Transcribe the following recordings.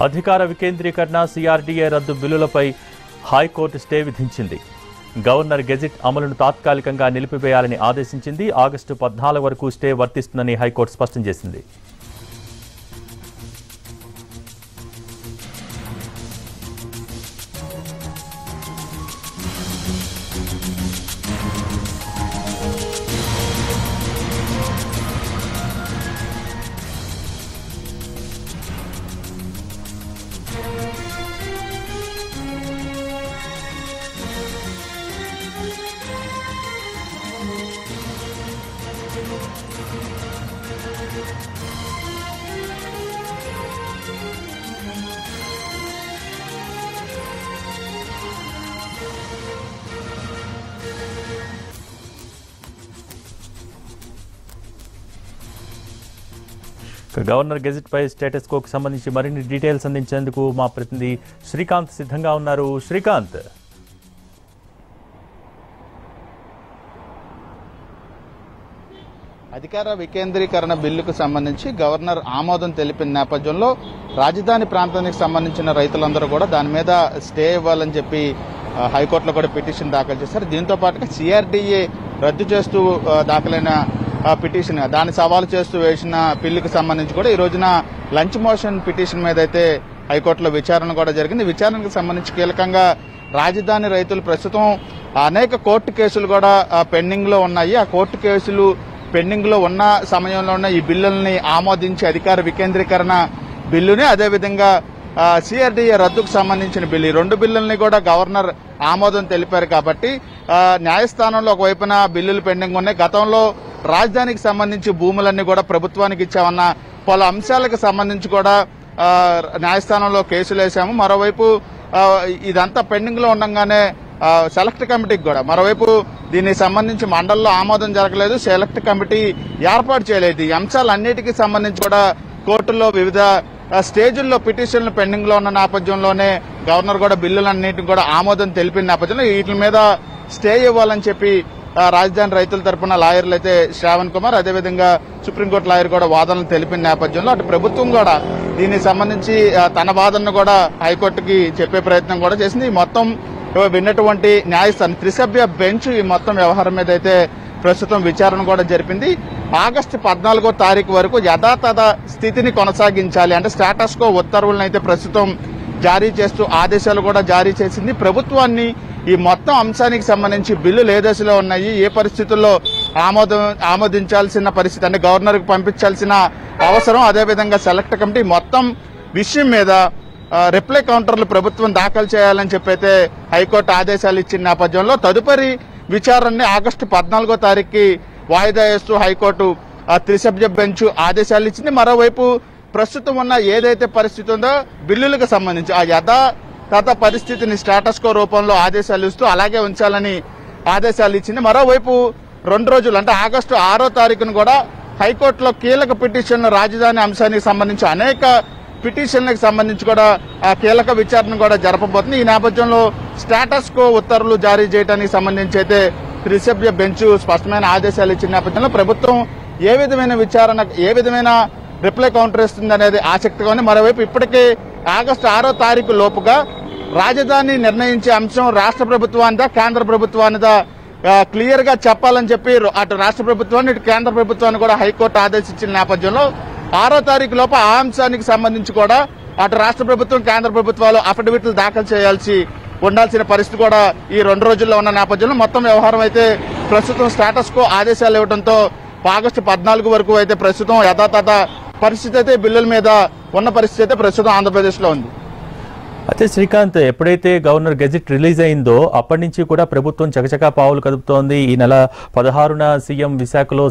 అధికార వికేంద్రీకరణ సిఆర్డీఏ రద్దు బిల్లులపై హైకోర్టు స్టే విధించింది. గవర్నర్ గెజిట్ అమలును తాత్కాలికంగా నిలిపివేయాలని ఆదేశించింది. ఆగస్టు 14 వరకు స్టే వర్తిస్తుందని హైకోర్టు స్పష్టం చేసింది. గవర్నర్ గెజిట్ పై స్టేటస్ కోకు సంబంధించి మరిన్ని డీటెయిల్స్ అందించేందుకు మా ప్రతినిధి శ్రీకాంత్ సిద్ధంగా ఉన్నారు. శ్రీకాంత్, అధికార వికేంద్రీకరణ బిల్లుకు సంబంధించి గవర్నర్ ఆమోదం తెలిపిన నేపథ్యంలో రాజధాని ప్రాంతానికి సంబంధించిన రైతులందరూ కూడా దాని మీద స్టే ఇవ్వాలని చెప్పి హైకోర్టులో కూడా పిటిషన్ దాఖలు చేశారు. దీంతో పాటుగా సిఆర్డీఏ రద్దు చేస్తూ దాఖలైన పిటిషన్, దాన్ని సవాలు చేస్తూ వేసిన బిల్లుకు సంబంధించి కూడా ఈ రోజున లంచ్ మోషన్ పిటిషన్ మీద అయితే హైకోర్టులో విచారణ కూడా జరిగింది. విచారణకు సంబంధించి కీలకంగా రాజధాని రైతులు ప్రస్తుతం అనేక కోర్టు కేసులు కూడా పెండింగ్ లో ఉన్నాయి. ఆ కోర్టు కేసులు పెండింగ్ లో ఉన్న సమయంలోనే ఈ బిల్లుల్ని ఆమోదించి అధికార వికేంద్రీకరణ బిల్లుని, అదేవిధంగా సిఆర్డీఏ రద్దుకు సంబంధించిన బిల్లు, ఈ రెండు బిల్లుల్ని కూడా గవర్నర్ ఆమోదం తెలిపారు. కాబట్టి న్యాయస్థానంలో ఒకవైపున బిల్లులు పెండింగ్ ఉన్నాయి. గతంలో రాజధానికి సంబంధించి భూములన్నీ కూడా ప్రభుత్వానికి ఇచ్చామన్న పలు అంశాలకు సంబంధించి కూడా న్యాయస్థానంలో కేసులు వేశాము. మరోవైపు ఇదంతా పెండింగ్ లో ఉండగానే సెలెక్ట్ కమిటీకి కూడా మరోవైపు దీనికి సంబంధించి మండలిలో ఆమోదం జరగలేదు, సెలెక్ట్ కమిటీ ఏర్పాటు చేయలేదు. ఈ అంశాలన్నిటికీ సంబంధించి కూడా కోర్టుల్లో వివిధ స్టేజుల్లో పిటిషన్లు పెండింగ్ లో ఉన్న నేపథ్యంలోనే గవర్నర్ కూడా బిల్లులన్నింటికి కూడా ఆమోదం తెలిపిన నేపథ్యంలో వీటి మీద స్టే ఇవ్వాలని చెప్పి రాజధాని రైతుల తరపున లాయర్లు అయితే శ్రావణ్ కుమార్, అదేవిధంగా సుప్రీంకోర్టు లాయర్ కూడా వాదనలు తెలిపిన నేపథ్యంలో అటు ప్రభుత్వం కూడా దీనికి సంబంధించి తన వాదనను కూడా హైకోర్టుకి చెప్పే ప్రయత్నం కూడా చేసింది. మొత్తం విన్నటువంటి న్యాయస్థానం త్రిసభ్య బెంచ్ ఈ మొత్తం వ్యవహారం మీద అయితే ప్రస్తుతం విచారణ కూడా జరిపింది. ఆగస్టు 14వ తారీఖు వరకు యథాతథ స్థితిని కొనసాగించాలి అంటే స్టేటస్ కో ఉత్తర్వులను అయితే ప్రస్తుతం జారీ చేస్తూ ఆదేశాలు కూడా జారీ చేసింది. ప్రభుత్వాన్ని ఈ మొత్తం అంశానికి సంబంధించి బిల్లులు ఏ దశలో ఉన్నాయి, ఏ పరిస్థితుల్లో ఆమోదించాల్సిన పరిస్థితి అంటే గవర్నర్కు పంపించాల్సిన అవసరం, అదేవిధంగా సెలెక్ట్ కమిటీ మొత్తం విషయం మీద రిప్లై కౌంటర్లు ప్రభుత్వం దాఖలు చేయాలని చెప్పైతే హైకోర్టు ఆదేశాలు ఇచ్చిన నేపథ్యంలో తదుపరి విచారణని ఆగస్టు 14వ తారీఖుకి వాయిదా వేస్తూ హైకోర్టు త్రిసభ్య బెంచ్ ఆదేశాలు ఇచ్చింది. మరోవైపు ప్రస్తుతం ఉన్న ఏదైతే పరిస్థితి ఉందో బిల్లులకు సంబంధించి ఆ యథాతథ పరిస్థితిని స్టేటస్ కో రూపంలో ఆదేశాలు ఇస్తూ అలాగే ఉంచాలని ఆదేశాలు ఇచ్చింది. మరోవైపు 2 రోజులు అంటే ఆగస్టు 6వ తారీఖును కూడా హైకోర్టులో కీలక పిటిషన్లు రాజధాని అంశానికి సంబంధించి అనేక పిటిషన్లకు సంబంధించి కూడా కీలక విచారణ కూడా జరపబోతుంది. ఈ నేపథ్యంలో స్టేటస్ కో ఉత్తర్వులు జారీ చేయడానికి సంబంధించి అయితే త్రిసభ్య బెంచ్ స్పష్టమైన ఆదేశాలు ఇచ్చిన నేపథ్యంలో ప్రభుత్వం ఏ విధమైన విచారణ, ఏ విధమైన రిప్లై కౌంటర్ ఇస్తుంది అనేది ఆసక్తిగా ఉంది. మరోవైపు ఇప్పటికే ఆగస్టు 6వ తారీఖు లోపుగా రాజధాని నిర్ణయించే అంశం రాష్ట్ర ప్రభుత్వానిదా కేంద్ర ప్రభుత్వానిదా క్లియర్ గా చెప్పాలని చెప్పి అటు రాష్ట్ర ప్రభుత్వాన్ని ఇటు కేంద్ర ప్రభుత్వాన్ని కూడా హైకోర్టు ఆదేశించిన నేపథ్యంలో 6వ తారీఖు లోపు ఆ అంశానికి సంబంధించి కూడా అటు రాష్ట్ర ప్రభుత్వం కేంద్ర ప్రభుత్వాలు అఫిడవిట్లు దాఖలు చేయాల్సి ఉండాల్సిన పరిస్థితి కూడా ఈ 2 రోజుల్లో ఉన్న నేపథ్యంలో మొత్తం వ్యవహారం అయితే ప్రస్తుతం స్టేటస్ కో ఆదేశాలు ఇవ్వడంతో ఆగస్టు 14 వరకు అయితే ప్రస్తుతం యథాతథ పరిస్థితి అయితే బిల్లుల మీద ఉన్న పరిస్థితి అయితే ప్రస్తుతం ఆంధ్రప్రదేశ్ లో ఉంది. అయితే శ్రీకాంత్, ఎప్పుడైతే గవర్నర్ గెజిట్ రిలీజ్ అయిందో అప్పటి నుంచి కూడా ప్రభుత్వం చకచకా పావులు కదుపుతోంది. ఈ నెల 16న సీఎం విశాఖలో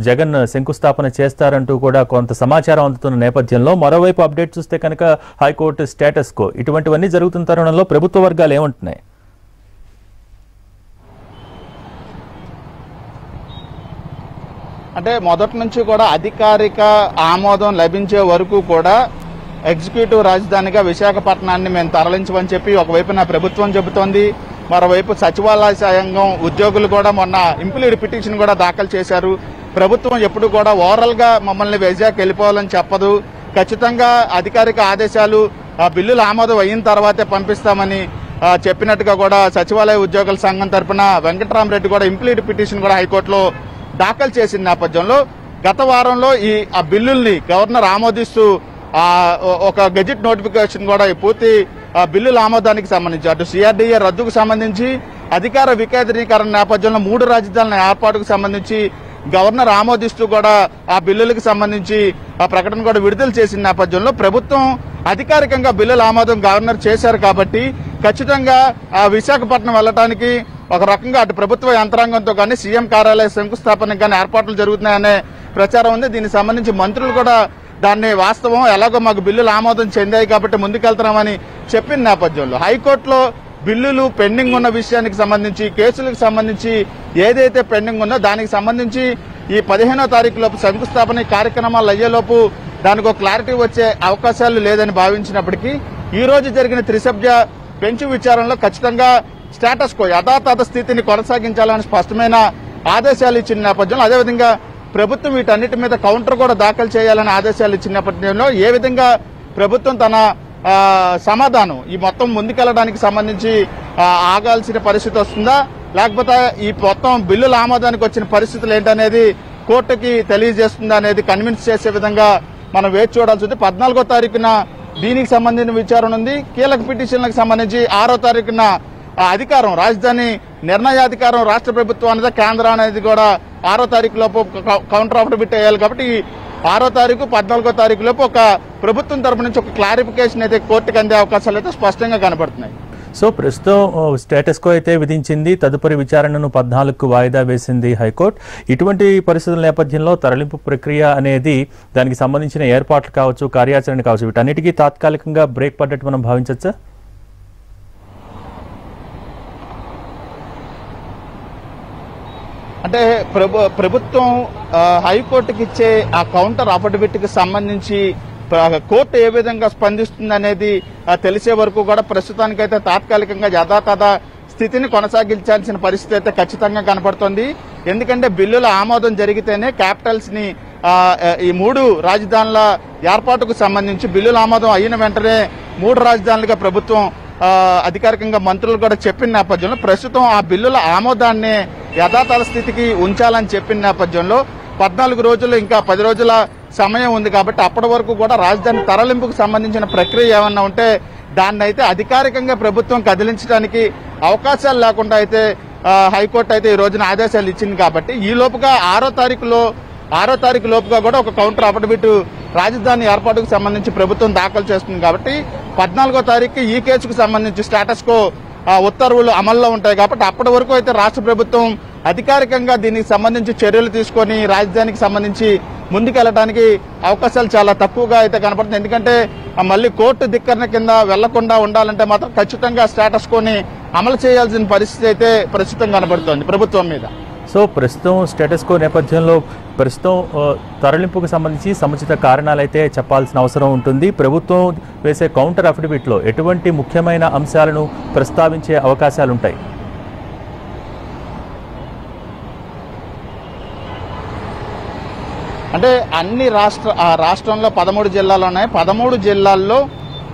జగన్ శంకుస్థాపన చేస్తారంటూ కూడా కొంత సమాచారం అందుతున్న నేపథ్యంలో మరోవైపు అప్డేట్ చూస్తే కనుక హైకోర్టు స్టేటస్ కో ఇటువంటివన్నీ జరుగుతున్న తరుణంలో ప్రభుత్వ వర్గాలు ఏమంటున్నాయి? అంటే మొదటి నుంచి కూడా అధికారిక ఆమోదం లభించే వరకు కూడా ఎగ్జిక్యూటివ్ రాజధానిగా విశాఖపట్నాన్ని మేము తరలించమని చెప్పి ఒకవైపున ప్రభుత్వం చెబుతోంది. మరోవైపు సచివాలయ సంఘం ఉద్యోగులు కూడా మొన్న ఇంప్లీడ్ పిటిషన్ కూడా దాఖలు చేశారు. ప్రభుత్వం ఎప్పుడు కూడా ఓవరాల్ గా మమ్మల్ని వైజాగ్ వెళ్ళిపోవాలని చెప్పదు, ఖచ్చితంగా అధికారిక ఆదేశాలు బిల్లులు ఆమోదం అయిన తర్వాతే పంపిస్తామని చెప్పినట్టుగా కూడా సచివాలయ ఉద్యోగుల సంఘం తరఫున వెంకటరామరెడ్డి కూడా ఇంప్లీట్ పిటిషన్ కూడా హైకోర్టులో దాఖలు చేసిన నేపథ్యంలో గత వారంలో ఆ బిల్లుల్ని గవర్నర్ ఆమోదిస్తూ ఒక గెజిట్ నోటిఫికేషన్ కూడా పూర్తి బిల్లుల ఆమోదానికి సంబంధించి అటు సిఆర్డీఏ రద్దుకు సంబంధించి అధికార వికేంద్రీకరణ నేపథ్యంలో 3 రాజధానుల ఏర్పాటుకు సంబంధించి గవర్నర్ ఆమోదిస్తూ కూడా ఆ బిల్లులకు సంబంధించి ఆ ప్రకటన కూడా విడుదల చేసిన నేపథ్యంలో ప్రభుత్వం అధికారికంగా బిల్లుల ఆమోదం గవర్నర్ చేశారు కాబట్టి ఖచ్చితంగా విశాఖపట్నం వెళ్లడానికి ఒక రకంగా అటు ప్రభుత్వ యంత్రాంగంతో కానీ సీఎం కార్యాలయ శంకుస్థాపనకు కానీ ఏర్పాట్లు జరుగుతున్నాయనే ప్రచారం ఉంది. దీనికి సంబంధించి మంత్రులు కూడా దాన్ని వాస్తవం ఎలాగో మాకు బిల్లులు ఆమోదం చెందాయి కాబట్టి ముందుకెళ్తున్నామని చెప్పిన నేపథ్యంలో హైకోర్టులో బిల్లులు పెండింగ్ ఉన్న విషయానికి సంబంధించి కేసులకు సంబంధించి ఏదైతే పెండింగ్ ఉందో దానికి సంబంధించి ఈ 15వ తారీఖు లోపు శంకుస్థాపన కార్యక్రమాలు అయ్యేలోపు దానికి ఒక క్లారిటీ వచ్చే అవకాశాలు లేదని భావించినప్పటికీ ఈ రోజు జరిగిన త్రిసభ్య బెంచ్ విచారణలో ఖచ్చితంగా స్టేటస్ కో యథాతథ స్థితిని కొనసాగించాలని స్పష్టమైన ఆదేశాలు ఇచ్చిన నేపథ్యంలో అదేవిధంగా ప్రభుత్వం వీటన్నిటి మీద కౌంటర్ కూడా దాఖలు చేయాలని ఆదేశాలు ఇచ్చిన నేపథ్యంలో ఏ విధంగా ప్రభుత్వం తన సమాధానం ఈ మొత్తం ముందుకెళ్లడానికి సంబంధించి ఆగాల్సిన పరిస్థితి వస్తుందా లేకపోతే ఈ మొత్తం బిల్లుల ఆమోదానికి వచ్చిన పరిస్థితులు ఏంటనేది కోర్టుకి తెలియజేస్తుందా అనేది కన్విన్స్ చేసే విధంగా మనం వేచి చూడాల్సి ఉంది. 14వ తారీఖున దీనికి సంబంధించిన విచారణ ఉంది. కీలక పిటిషన్లకు సంబంధించి 6వ తారీఖున అధికారం రాజధాని నిర్ణయాధికారం రాష్ట్ర ప్రభుత్వం అనేది కేంద్రం అనేది కూడా 6వ తారీఖు లోపు కౌంటర్ అఫిడవిట్ వేయాలి కాబట్టి 6వ తారీఖు 14వ తారీఖు లోపు ఒక ప్రభుత్వం తరపు నుంచి ఒక క్లారిఫికేషన్ అయితే కోర్టుకు అందే అవకాశాలు అయితే స్పష్టంగా కనబడుతున్నాయి. సో ప్రస్తుతం స్టేటస్ కో అయితే విధించింది, తదుపరి విచారణను 14కు వాయిదా వేసింది హైకోర్టు. ఇటువంటి పరిస్థితుల నేపథ్యంలో తరలింపు ప్రక్రియ అనేది దానికి సంబంధించిన ఏర్పాట్లు కావచ్చు, కార్యాచరణ కావచ్చు, వీటన్నిటికీ తాత్కాలికంగా బ్రేక్ పడ్డట్టు మనం భావించవచ్చా? అంటే ప్రభుత్వం హైకోర్టుకి ఇచ్చే ఆ కౌంటర్ అఫిడవిట్కి సంబంధించి కోర్టు ఏ విధంగా స్పందిస్తుంది అనేది తెలిసే వరకు కూడా ప్రస్తుతానికైతే తాత్కాలికంగా యథాతథ స్థితిని కొనసాగించాల్సిన పరిస్థితి అయితే ఖచ్చితంగా కనపడుతోంది. ఎందుకంటే బిల్లుల ఆమోదం జరిగితేనే క్యాపిటల్స్ ని ఈ 3 రాజధానుల ఏర్పాటుకు సంబంధించి బిల్లుల ఆమోదం అయిన వెంటనే 3 రాజధానులుగా ప్రభుత్వం అధికారికంగా మంత్రులు కూడా చెప్పిన నేపథ్యంలో ప్రస్తుతం ఆ బిల్లుల ఆమోదాన్ని యథాతథ స్థితికి ఉంచాలని చెప్పిన నేపథ్యంలో 14 రోజులు ఇంకా 10 రోజుల సమయం ఉంది కాబట్టి అప్పటి వరకు కూడా రాజధాని తరలింపుకు సంబంధించిన ప్రక్రియ ఏమన్నా ఉంటే దాన్ని అయితే అధికారికంగా ప్రభుత్వం కదిలించడానికి అవకాశాలు లేకుండా అయితే హైకోర్టు అయితే ఈ రోజున ఆదేశాలు ఇచ్చింది కాబట్టి ఈ లోపుగా 6వ తారీఖు లోపుగా కూడా ఒక కౌంటర్ అఫిడవిట్ రాజధాని ఏర్పాటుకు సంబంధించి ప్రభుత్వం దాఖలు చేస్తుంది కాబట్టి 14వ తారీఖు ఈ కేసుకు సంబంధించి స్టేటస్ కో ఉత్తర్వులు అమల్లో ఉంటాయి కాబట్టి అప్పటి వరకు అయితే రాష్ట్ర ప్రభుత్వం అధికారికంగా దీనికి సంబంధించి చర్యలు తీసుకొని రాజధానికి సంబంధించి ముందుకెళ్లడానికి అవకాశాలు చాలా తక్కువగా అయితే కనపడుతుంది. ఎందుకంటే మళ్ళీ కోర్టు ధిక్కరణ కింద వెళ్లకుండా ఉండాలంటే మాత్రం ఖచ్చితంగా స్టేటస్ కోని అమలు చేయాల్సిన పరిస్థితి అయితే ప్రస్తుతం కనబడుతోంది ప్రభుత్వం మీద. సో ప్రస్తుతం స్టేటస్ కో నేపథ్యంలో ప్రస్తుతం తరలింపుకు సంబంధించి సముచిత కారణాలు అయితే చెప్పాల్సిన అవసరం ఉంటుంది. ప్రభుత్వం వేసే కౌంటర్ అఫిడవిట్లో ఎటువంటి ముఖ్యమైన అంశాలను ప్రస్తావించే అవకాశాలుంటాయి? అంటే అన్ని రాష్ట్రంలో 13 జిల్లాలు ఉన్నాయి. 13 జిల్లాల్లో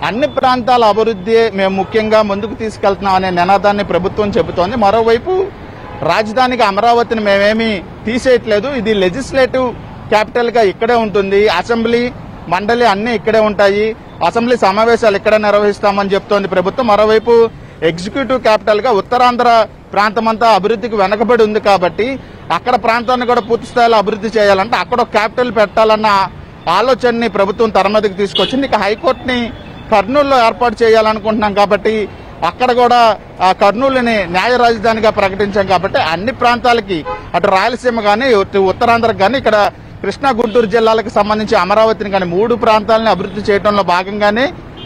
అన్ని ప్రాంతాల అభివృద్ధి మేము ముఖ్యంగా ముందుకు తీసుకెళ్తున్నాం అనే నినాదాన్ని ప్రభుత్వం చెబుతోంది. మరోవైపు రాజధానికి అమరావతిని మేమేమీ తీసేయట్లేదు, ఇది లెజిస్లేటివ్ క్యాపిటల్ గా ఇక్కడే ఉంటుంది, అసెంబ్లీ మండలి అన్ని ఇక్కడే ఉంటాయి, అసెంబ్లీ సమావేశాలు ఇక్కడే నిర్వహిస్తామని చెప్తోంది ప్రభుత్వం. మరోవైపు ఎగ్జిక్యూటివ్ క్యాపిటల్ గా ఉత్తరాంధ్ర ప్రాంతమంతా అభివృద్ధికి వెనకబడి ఉంది కాబట్టి అక్కడ ప్రాంతాన్ని కూడా పూర్తి స్థాయిలో అభివృద్ధి చేయాలంటే అక్కడ ఒక క్యాపిటల్ పెట్టాలన్న ఆలోచనని ప్రభుత్వం తెర మీదకి తీసుకొచ్చింది. ఇక హైకోర్టుని కర్నూలులో ఏర్పాటు చేయాలనుకుంటున్నాం కాబట్టి అక్కడ కూడా కర్నూలుని న్యాయ రాజధానిగా ప్రకటించాం కాబట్టి అన్ని ప్రాంతాలకి అటు రాయలసీమ కానీ ఉత్తరాంధ్రకు కానీ ఇక్కడ కృష్ణా గుంటూరు జిల్లాలకు సంబంధించి అమరావతిని కానీ 3 ప్రాంతాలని అభివృద్ధి చేయడంలో భాగంగానే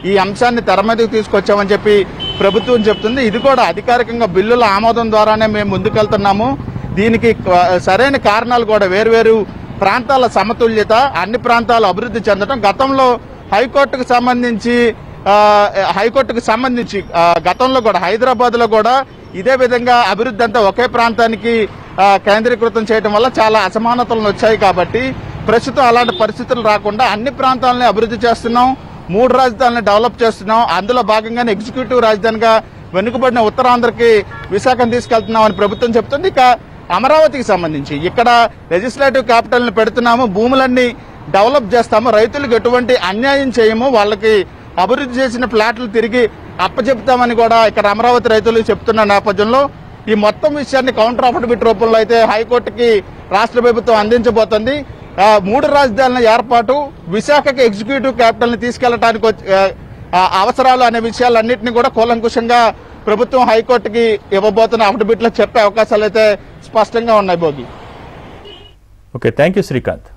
ఈ అంశాన్ని తెర మీదకి తీసుకొచ్చామని చెప్పి ప్రభుత్వం చెప్తుంది. ఇది కూడా అధికారికంగా బిల్లుల ఆమోదం ద్వారానే మేము ముందుకెళ్తున్నాము. దీనికి సరైన కారణాలు కూడా వేర్వేరు ప్రాంతాల సమతుల్యత, అన్ని ప్రాంతాలు అభివృద్ధి చెందడం, గతంలో హైకోర్టుకు సంబంధించి గతంలో కూడా హైదరాబాద్ లో కూడా ఇదే విధంగా అభివృద్ధి అంతా ఒకే ప్రాంతానికి కేంద్రీకృతం చేయడం వల్ల చాలా అసమానతలు వచ్చాయి కాబట్టి ప్రస్తుతం అలాంటి పరిస్థితులు రాకుండా అన్ని ప్రాంతాలని అభివృద్ధి చేస్తున్నాం, 3 రాజధానులను డెవలప్ చేస్తున్నాం. అందులో భాగంగానే ఎగ్జిక్యూటివ్ రాజధానిగా వెనుకబడిన ఉత్తరాంధ్రకి విశాఖను తీసుకెళ్తున్నామని ప్రభుత్వం చెప్తుంది. ఇక అమరావతికి సంబంధించి ఇక్కడ లెజిస్లేటివ్ క్యాపిటల్ని పెడుతున్నాము, భూములన్నీ డెవలప్ చేస్తాము, రైతులకు ఎటువంటి అన్యాయం చేయము, వాళ్ళకి అభివృద్ధి చేసిన ఫ్లాట్లు తిరిగి అప్పచెప్తామని కూడా ఇక్కడ అమరావతి రైతులు చెప్తున్న నేపథ్యంలో ఈ మొత్తం విషయాన్ని కౌంటర్ అఫిడవిట్ రూపంలో అయితే హైకోర్టుకి రాష్ట్ర ప్రభుత్వం అందించబోతోంది. 3 రాజధానుల ఏర్పాటు, విశాఖకి ఎగ్జిక్యూటివ్ క్యాపిటల్ ని తీసుకెళ్లడానికి అవసరాలు అనే విషయాలన్నింటినీ కూడా కూలంకుషంగా ప్రభుత్వం హైకోర్టుకి ఇవ్వబోతున్న అఫిడవిట్లో చెప్పే అవకాశాలు అయితే స్పష్టంగా ఉన్నాయి. Bhogi. Okay, thank you Srikanth.